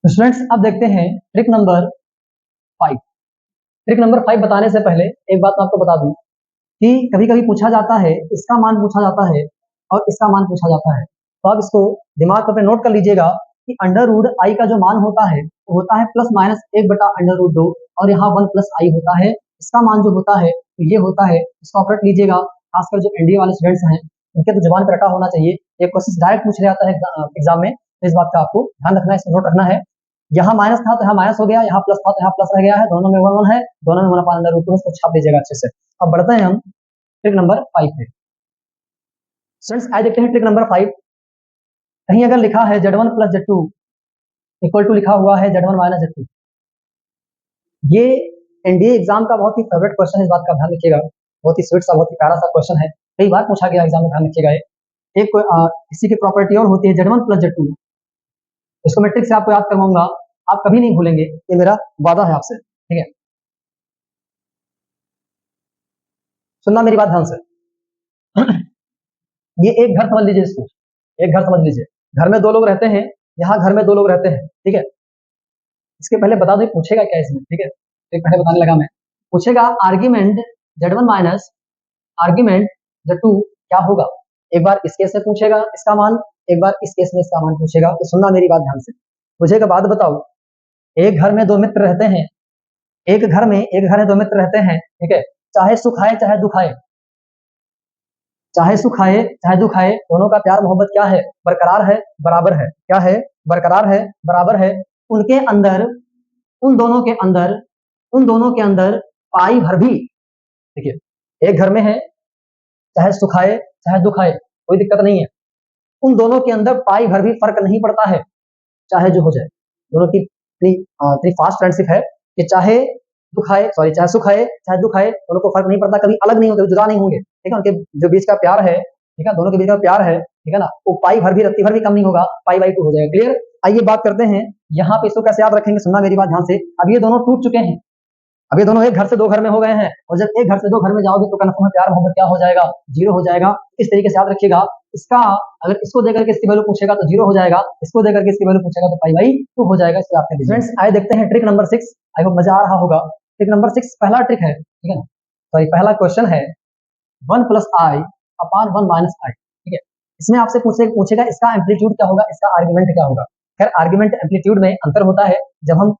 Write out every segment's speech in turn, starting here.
Students अब देखते हैं ट्रिक नंबर 5। ट्रिक नंबर 5 बताने से पहले एक बात मैं आपको बता दूं कि कभी-कभी पूछा जाता है, इसका मान पूछा जाता है और इसका मान पूछा जाता है। तो आप इसको दिमाग पे नोट कर लीजिएगा कि अंडर रूट आई का जो मान होता है वो होता है प्लस माइनस 1/√2 और यहाँ 1 प्लस आई होता है। इसका मान जो होता है तो ये होता है, इसको आप रट लीजिएगा। खासकर जो एनडीए वाले स्टूडेंट्स हैं उनके तो जुबान पे रटा होना चाहिए। ये क्वेश्चन डायरेक्ट पूछ लिया जाता है एग्जाम में, तो इस बात का आपको ध्यान रखना है, इसको नोट रखना है। यहाँ माइनस था तो यहाँ माइनस हो गया, यहाँ प्लस था तो यहाँ प्लस रह गया है, दोनों में 1 1 है, दोनों में 1/√2, इसको छाप दीजिएगा अच्छे से। अब बढ़ते हैं हम ट्रिक नंबर 5 पे। स्टूडेंट्स आज देखते हैं ट्रिक नंबर 5। कहीं अगर लिखा है Z1 plus Z2 equal to लिखा हुआ है Z1 माइनस Z2, ये एनडीए एग्जाम का बहुत ही फेवरेट क्वेश्चन है, इस बात का ध्यान रखिएगा। बहुत ही स्वीट सा, बहुत ही प्यारा सा क्वेश्चन है, कई बार पूछा गया एग्जाम में, ध्यान रखिएगा। एक इसी की प्रॉपर्टी और होती है Z1 प्लस Z2, इसको मैं ट्रिक से आपको याद करवाऊंगा, आप कभी नहीं भूलेंगे, ये मेरा वादा है आपसे, ठीक है। सुनना मेरी बात ध्यान से। ये एक घर समझ लीजिए, इसको एक घर समझ लीजिए। घर में 2 लोग रहते हैं, यहाँ घर में 2 लोग रहते हैं, ठीक है। इसके पहले बता दो पूछेगा क्या इसमें, ठीक है। एक पहले बताने लगा मैं, पूछेगा argument Z1 minus argument Z2 क्या होगा। एक बार इस केस में पूछेगा इसका मान, एक बार इस केस में इसका मान पूछेगा। तो सुनना मेरी बात ध्यान से। पूछेगा बात बताओ, एक घर में 2 मित्र रहते हैं, एक घर में 2 मित्र रहते हैं, ठीक है। चाहे सुख आए चाहे दुख आए, चाहे सुख आए चाहे दुख आए, दोनों का प्यार मोहब्बत क्या है, बरकरार है, बराबर है। क्या है, बरकरार है, बराबर है। उनके अंदर, उन दोनों के अंदर पाई भर भी, देखिए एक घर में है, चाहे सुख आए चाहे दुख आए, कोई दिक्कत नहीं है। उन दोनों के अंदर पाई भर भी फर्क नहीं पड़ता है, चाहे जो हो जाए। दोनों की इतनी फास्ट फ्रेंडशिप है कि चाहे चाहे सुख आए चाहे दुख आए, दोनों को फर्क नहीं पड़ता, कभी अलग नहीं होंगे, जुदा नहीं होंगे, ठीक है। उनके जो बीच का प्यार है, ठीक है, दोनों के बीच का प्यार है, ठीक है ना, वो पाई भर भी, रत्ती भर भी कम नहीं होगा, पाई/2 हो जाएगा। क्लियर। आइए बात करते हैं यहाँ पे, इसको कैसे याद रखेंगे, सुनना मेरी बात ध्यान से। अब ये दोनों टूट चुके हैं, अब ये दोनों एक घर से 2 घर में हो गए हैं, और जब एक घर से 2 घर में जाओगे तो कन्फर्म प्यार मोहब्बत क्या हो जाएगा, 0 हो जाएगा। इस तरीके से याद रखिएगा। इसका अगर इसको देकर के इसकी वैल्यू पूछेगा तो 0 हो जाएगा, इसको देकर के इसकी वैल्यू पूछेगा तो पाई/2 हो जाएगा। इसको आपके फ्रेंड्स आए देखते हैं ट्रिक नंबर 6। आई होप मजा आ रहा होगा। ट्रिक नंबर 6 पहला ट्रिक है, ठीक है ना, सॉरी पहला क्वेश्चन है 1 प्लस आई अपॉन 1 माइनस आई, ठीक है। इसमें आपसे पूछेगा इसका एम्पलीट्यूड क्या होगा, इसका आर्गुमेंट क्या होगा। खैर आर्गुमेंट एम्पलीट्यूड में अंतर होता है, जब हम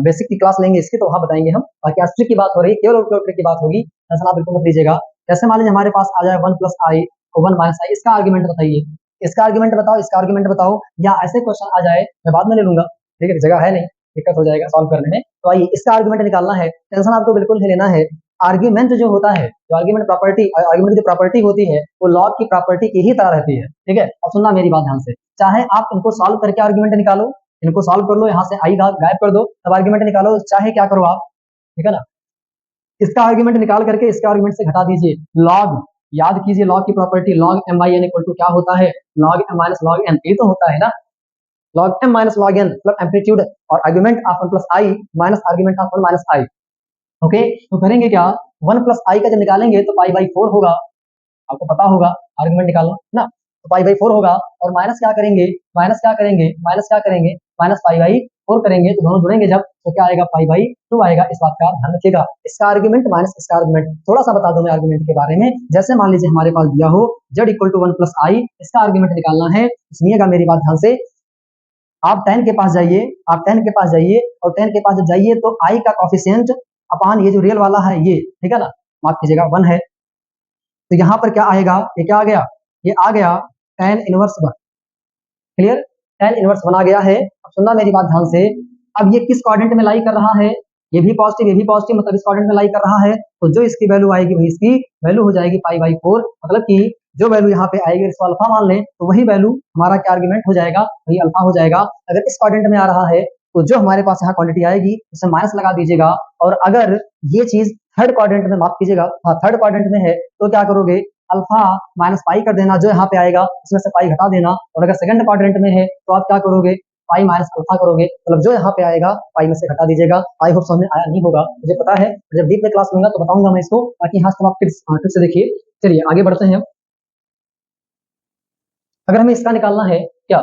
बेसिक की क्लास लेंगे इसकी तो वहां बताएंगे हम। बाकी आज ट्रिक की बात हो रही है, केवल और केवल ट्रिक की बात होगी, ऐसा बिल्कुल मत लीजिएगा। जैसे मान लीजिए हमारे पास आ जाए 1 प्लस आई और 1 माइनस आई, इसका आर्गुमेंट बताइए, इसका आर्गुमेंट बताओ, इसका आर्गुमेंट बताओ। या ऐसे क्वेश्चन आ जाए, मैं बाद में ले लूंगा, ठीक है, जगह है नहीं, दिक्कत हो जाएगा सॉल्व करने में। तो आइए इसका आर्गुमेंट निकालना है, टेंशन आपको बिल्कुल नहीं लेना है। आर्ग्यूमेंट जो होता है, जो आर्ग्यूमेंट प्रॉपर्टी, आर्ग्यूमेंट की प्रॉपर्टी होती है वो लॉग की प्रॉपर्टी की ही तरह रहती है, ठीक है। अब सुनना मेरी बात ध्यान से। चाहे आप इनको सॉल्व करके आर्ग्यूमेंट निकालो, इनको सॉल्व कर लो, यहाँ से आई गायब कर दो, तब आर्ग्यूमेंट निकालो, चाहे क्या करो आप, ठीक है ना। इसका आर्ग्यूमेंट निकाल करके इसके आर्ग्यूमेंट से घटा दीजिए। लॉग, याद कीजिए लॉग की property, log M I N equal to क्या होता है, log M minus log N, ये तो होता है ना, log M minus log N मतलब एम्पलीट्यूड और argument of 1 plus I minus argument of 1 minus I. Okay, तो करेंगे क्या, 1 प्लस आई का जब निकालेंगे तो पाई/4 होगा, आपको पता होगा आर्गुमेंट निकालना ना, तो पाई/4 होगा। और माइनस क्या करेंगे, माइनस पाई/4 करेंगे, तो दोनों जुड़ेंगे जब, तो क्या आएगा, पाई/2 आएगा। इस बात का ध्यान रखिएगा। इसका आर्गुमेंट माइनस इसका आर्गुमेंट, थोड़ा सा बता दो मैं आर्गुमेंट के बारे में। जैसे मान लीजिए हमारे पास दिया हो z इक्वल टू 1 प्लस आई, इसका आर्गुमेंट निकालना है। सुनिएगा मेरी बात ध्यान से, आप 10 के पास जाइए, और 10 के पास जब जाइए तो आई का कॉफिशिएंट अपान ये जो रियल वाला है ये, ठीक है ना, माफ कीजिएगा 1 है, तो यहाँ पर क्या आएगा, ये क्या आ गया, ये आ गया tan inverse 1। Clear, tan inverse 1 आ गया है। अब सुनना मेरी बात ध्यान से। अब ये किस क्वाड्रेंट में लाई कर रहा है, ये भी पॉजिटिव, ये भी पॉजिटिव, मतलब इस क्वाड्रेंट में लाई कर रहा है, तो जो इसकी वैल्यू आएगी वही इसकी वैल्यू हो जाएगी पाई/4। मतलब कि जो वैल्यू यहाँ पे आएगी, इसको अल्फा मान लें, तो वही वैल्यू हमारा क्या आर्गुमेंट हो जाएगा, वही अल्फा हो जाएगा। अगर इस क्वाड्रेंट में आ रहा है तो जो हमारे पास यहाँ क्वांटिटी आएगी उसे माइनस लगा दीजिएगा। और अगर ये चीज थर्ड क्वाड्रेंट में, माफ कीजिएगा, हाँ थर्ड क्वाड्रेंट में है, तो क्या करोगे, अल्फा माइनस पाई कर देना, जो यहाँ पे आएगा उसमें से पाई घटा देना। और अगर सेकंड क्वाड्रेंट में है तो आप क्या करोगे, पाई माइनस अल्फा करोगे, मतलब जो यहाँ पे आएगा पाई में से घटा दीजिएगा। आई होप समझ में आया नहीं होगा, मुझे पता है, जब डीप में क्लास लूंगा तो बताऊंगा मैं इसको, बाकी यहाँ से आप फिर से देखिए। चलिए आगे बढ़ते हैं। अगर हमें इसका निकालना है क्या,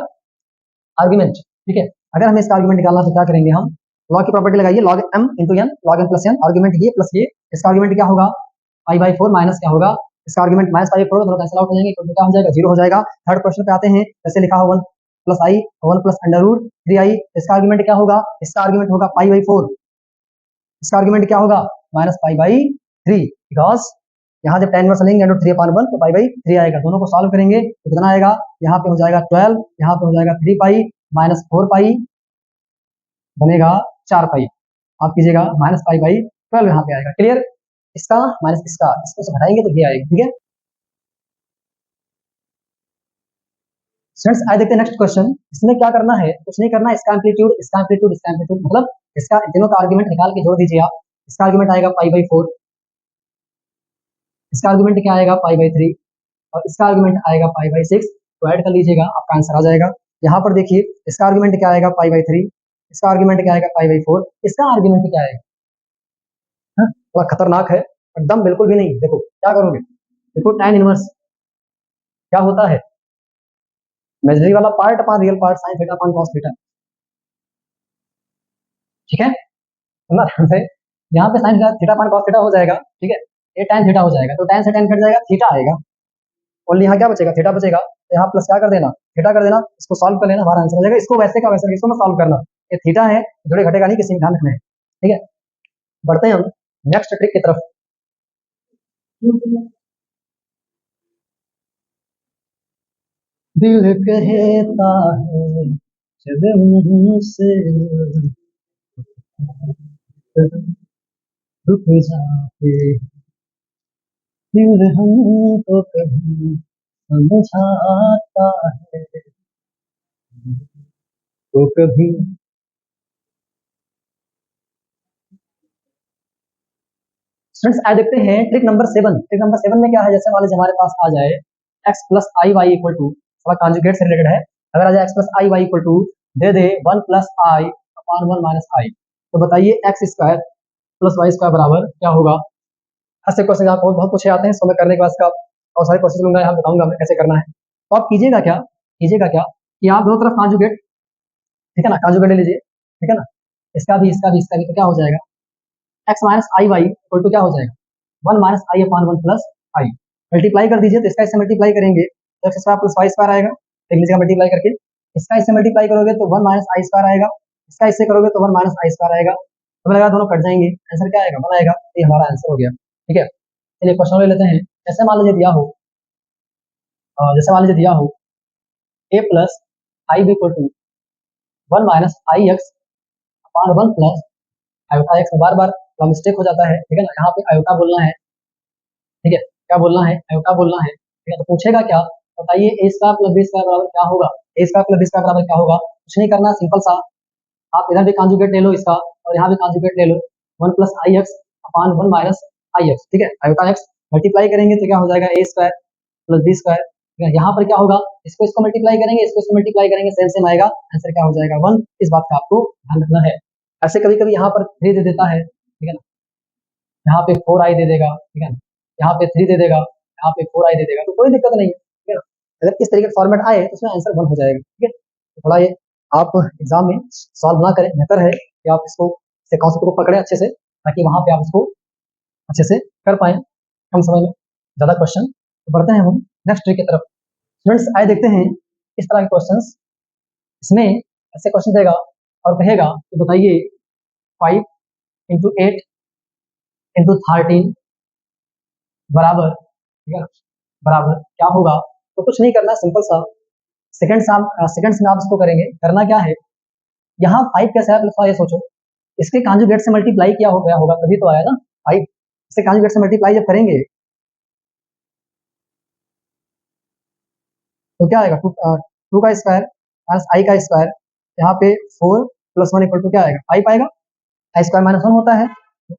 आर्गुमेंट, ठीक है, अगर हमें इसका आर्गुमेंट निकालना तो क्या करेंगे हम, लॉग की प्रॉपर्टी लगाइए, log m into n, log m plus n, argument ये प्लस ये, इसका आर्गुमेंट क्या होगा पाई बाई 4 माइनस क्या होगा, इसका आर्गुमेंट माइनस पाई 4 दोनों कैंसिल आउट हो जाएंगे, तो क्या हो जाएगा 0 हो जाएगा। थर्ड क्वेश्चन पे आते हैं, जैसे लिखा हो 1 प्लस आई 1 प्लस अंडर रूट 3i, इसका आर्गुमेंट क्या होगा, इसका आर्गुमेंट होगा पाई बाई 4, इसका आर्गुमेंट क्या होगा माइनस पाई बाई 3, बिकॉज यहाँ जब tan इनवर्स लेंगे √3 अपॉन 1 तो पाई बाई 3 आएगा, दोनों को सॉल्व करेंगे तो कितना आएगा, यहाँ पे हो जाएगा 12, यहाँ पे हो जाएगा 3 पाई माइनस 4 पाई बनेगा 4 पाई, आप कीजिएगा माइनस पाई बाई 12 यहाँ पे आएगा। क्लियर, इसका माइनस इसका, इसको से घटाएंगे तो ये आएगा। ठीक है स्टूडेंट्स, आइए देखते हैं नेक्स्ट क्वेश्चन। इसमें क्या करना है, कुछ नहीं करना है, इसका एम्पलीट्यूड इसका एम्पलीट्यूड इसका एम्पलीट्यूड, मतलब इसका तीनों का आर्गुमेंट निकाल के जोड़ दीजिए आप। इसका आर्गुमेंट आएगा पाई बाई 4, इसका आर्गुमेंट क्या आएगा पाई बाई 3, और इसका आर्गुमेंट आएगा पाई बाई 6, तो ऐड कर लीजिएगा आपका आंसर आ जाएगा। यहाँ पर देखिए इसका आर्गुमेंट क्या आएगा पाई बाई 3, इसका आर्गुमेंट क्या आएगा पाई बाई 4, इसका आर्गुमेंट क्या आएगा, थोड़ा खतरनाक है एकदम, बिल्कुल भी नहीं। देखो क्या करोगे, देखो tan इनवर्स क्या होता है, इमेजिनरी वाला part upon real part sin theta upon cos theta, ठीक है सुनना ध्यान से, यहाँ पे sin theta upon cos theta हो जाएगा, ठीक है, ये tan थीटा हो जाएगा, तो tan से tan कट जाएगा, थीटा आएगा, और यहाँ क्या बचेगा थीटा बचेगा, तो यहाँ प्लस क्या कर देना थीटा कर देना, इसको सॉल्व कर लेना, हमारा आंसर हो जाएगा। इसको वैसे का वैसे इसको मत सॉल्व करना, ये थीटा है जोड़े घटेगा नहीं, किसी में ध्यान रखना है। ठीक है बढ़ते हैं हम नेक्स्ट ट्रिक की तरफ। दिल कहता है जब मुझसे रुक जाते, दिल हमको कभी समझाता है तो कभी। स्टूडेंट्स आइए देखते हैं ट्रिक नंबर 7। ट्रिक नंबर 7 में क्या है, जैसे मान लीजिए हमारे पास आ जाए x plus I Y equal to, थोड़ा कॉन्जुगेट से रिलेटेड है, अगर आ जाए x plus I Y equal to दे दे 1 plus I upon 1 minus I, तो बताइए X square plus Y square बराबर क्या होगा। ऐसे क्वेश्चन आप बहुत बहुत पूछे आते हैं, सो मैं करने के बाद इसका और सारे क्वेश्चन लूंगा, यहाँ बताऊंगा मैं कैसे करना है। तो आप कीजिएगा क्या कि आप दोनों तरफ कॉन्जुगेट, ठीक है ना, कॉन्जुगेट ले लीजिए, ठीक है ना, इसका भी इसका भी इसका भी, तो क्या हो जाएगा x minus I Y equal to क्या हो जाएगा 1 minus I upon 1 plus I, multiply कर दीजिए, तो इसका इससे मल्टीप्लाई करेंगे तो X square plus Y square आएगा, देख लीजिएगा मल्टीप्लाई करके, इसका इससे मल्टीप्लाई करोगे तो 1 माइनस आई स्क्वायर आएगा, इसका इससे करोगे तो 1 माइनस आई स्क्वायर आएगा, तो लगा दोनों कट जाएंगे, आंसर क्या आएगा 1 आएगा, ये हमारा आंसर हो गया। ठीक है चलिए क्वेश्चन ले लेते हैं। जैसे मान लीजिए दिया हो, जैसे मान लीजिए दिया हो a plus I B equal to 1 minus I X upon 1 plus iota X, बार बार मिस्टेक हो जाता है, ठीक है ना, यहाँ पे आयोटा बोलना है, ठीक है क्या बोलना है आयोटा बोलना है, ठीक है। तो पूछेगा क्या, बताइए ए स्क्वायर प्लस बी स्क्वायर बराबर क्या होगा, ए स्क्वायर प्लस बी स्क्वायर बराबर क्या होगा, कुछ नहीं करना, सिंपल सा, आप इधर भी कॉन्जुगेट ले लो इसका और यहाँ भी कॉन्जुगेट ले लो, 1 plus I X upon 1 minus I x, ठीक है, आयोटा एक्स मल्टीप्लाई करेंगे तो क्या हो जाएगा ए स्क्वायर प्लस बी स्क्वायर, ठीक है, यहाँ पर क्या होगा इसको मल्टीप्लाई करेंगे, इसको मल्टीप्लाई करेंगे, सेम सेम आएगा, आंसर क्या हो जाएगा 1, इस बात का आपको ध्यान रखना है। ऐसे कभी कभी यहाँ पर 3 दे देता है, ठीक है ना, यहाँ पे 4 आई दे देगा, ठीक है ना, यहाँ पे 3 दे देगा, यहाँ पे 4 आई दे देगा, तो कोई दिक्कत नहीं है, ठीक है ना, अगर इस तरीके का फॉर्मेट आए तो उसमें आंसर 1 हो जाएगा। ठीक है तो थोड़ा ये आप एग्जाम में सॉल्व ना करें, बेहतर है कि आप इसको से कॉन्सेप्ट को पकड़े अच्छे से, ताकि वहां पे आप इसको अच्छे से कर पाए कम समय में ज्यादा क्वेश्चन। तो बढ़ते हैं हम नेक्स्ट ट्रिक की तरफ। स्टूडेंट्स आए देखते हैं इस तरह के क्वेश्चंस, इसमें ऐसे क्वेश्चन देगा और कहेगा कि बताइए 5 इंटू 8 इंटू 13 बराबर, ठीक है बराबर क्या होगा। तो कुछ नहीं करना, सिंपल सा सेकंड्स में आप इसको करेंगे। करना क्या है, यहाँ 5 कैसे आया प्लस, ये सोचो इसके कॉन्जुगेट से मल्टीप्लाई किया हो गया होगा तभी तो आया ना 5, इससे कॉन्जुगेट से मल्टीप्लाई जब करेंगे तो क्या आएगा 2 का स्क्वायर माइनस आई का स्क्वायर, यहाँ पे 4 प्लस 1 इक्वल टू क्या आएगा 5 आएगा, आई स्क्वायर माइनस 1 होता है,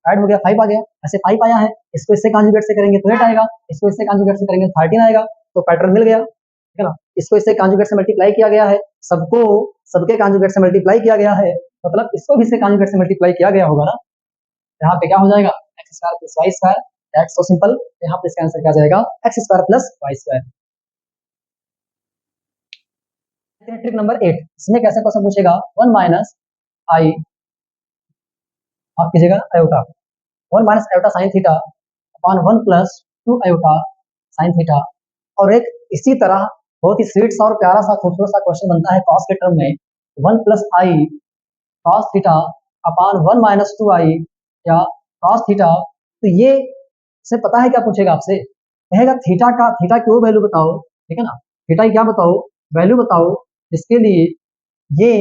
ऐड हो गया 5 आ गया, ऐसे 5 आया है, इसको इससे कॉन्जुगेट से करेंगे तो 8 आएगा, इसको इससे कॉन्जुगेट से करेंगे 13 आएगा, तो पैटर्न मिल गया, ठीक है ना। इसको इससे कॉन्जुगेट से मल्टीप्लाई किया गया है, सबको सबके कॉन्जुगेट से मल्टीप्लाई किया गया है, मतलब इसको भी इससे कॉन्जुगेट से मल्टीप्लाई किया गया होगा ना, यहाँ पे क्या हो जाएगा X square plus Y square, that's so simple, यहाँ पे इसका आंसर क्या आ जाएगा X square plus Y square. Trick number 8, इसमें कैसे क्वेश्चन पूछेगा, 1 माइनस आई, आप कीजिएगा iota, 1 minus iota sine theta upon 1 plus 2 iota sine theta. और एक इसी तरह बहुत ही स्वीट सा और प्यारा सा खूबसूरत सा क्वेश्चन बनता है कॉस के टर्म में, 1 plus I cos theta upon 1 minus 2 आई या कॉस थीटा। तो ये से पता है क्या पूछेगा आपसे, कहेगा थीटा की वो वैल्यू बताओ, ठीक है ना, थीटा की क्या बताओ, वैल्यू बताओ, जिसके लिए ये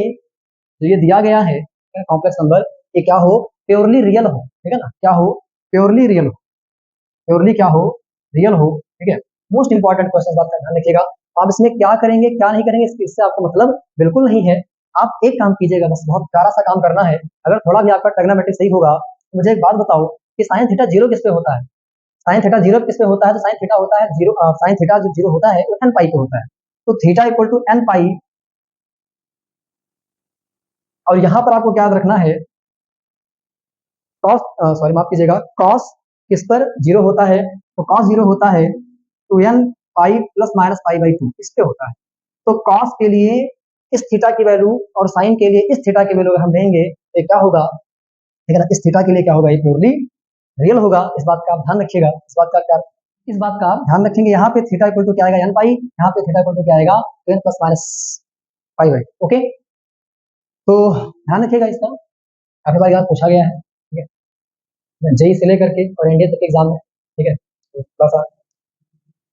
जो ये दिया गया है कॉम्प्लेक्स नंबर, ये क्या हो, प्योरली रियल हो, ठीक है ना, क्या हो, प्योरली रियल हो, प्योरली क्या हो, रियल हो, ठीक है। मोस्ट इंपॉर्टेंट क्वेश्चन बात का ध्यान रखिएगा। आप इसमें क्या करेंगे क्या नहीं करेंगे इससे आपको मतलब बिल्कुल नहीं है। आप एक काम कीजिएगा, बस बहुत प्यारा सा काम करना है। अगर थोड़ा भी आपका ट्रिग्नोमेट्री सही होगा तो मुझे एक बात बताओ कि साइन थीटा जीरो किस पे होता है, साइन थीटा जीरो किस पे होता है, तो साइन थीटा होता है जीरो, साइन थीटा जो जीरो होता है वो एन पाई पे होता है। तो थीटा इक्वल टू एन पाई, और यहां पर आपको क्या याद रखना है, कॉस, सॉरी माफ कीजिएगा, कॉस किस पर जीरो होता है, तो कॉस जीरो होता है two N pi plus minus pi by two, इस पे होता है। तो कॉस के लिए इस थीटा की वैल्यू और साइन के लिए इस थीटा की वैल्यू हम लेंगे, ये क्या होगा, ठीक है ना, इस थीटा के लिए क्या होगा, ये प्योरली रियल होगा। इस बात का आप ध्यान रखिएगा, इस बात का आप ध्यान रखेंगे। यहाँ पे थीटा इक्वल टू क्या आएगा, एन पाई, यहाँ पे थीटा इक्वल टू क्या आएगा, N plus minus pi by, okay. तो ध्यान रखिएगा इसका, काफी बार यहाँ पूछा गया है, ठीक है, जेई से लेकर के और एनडीए तक के एग्जाम में, ठीक है, तो थोड़ा सा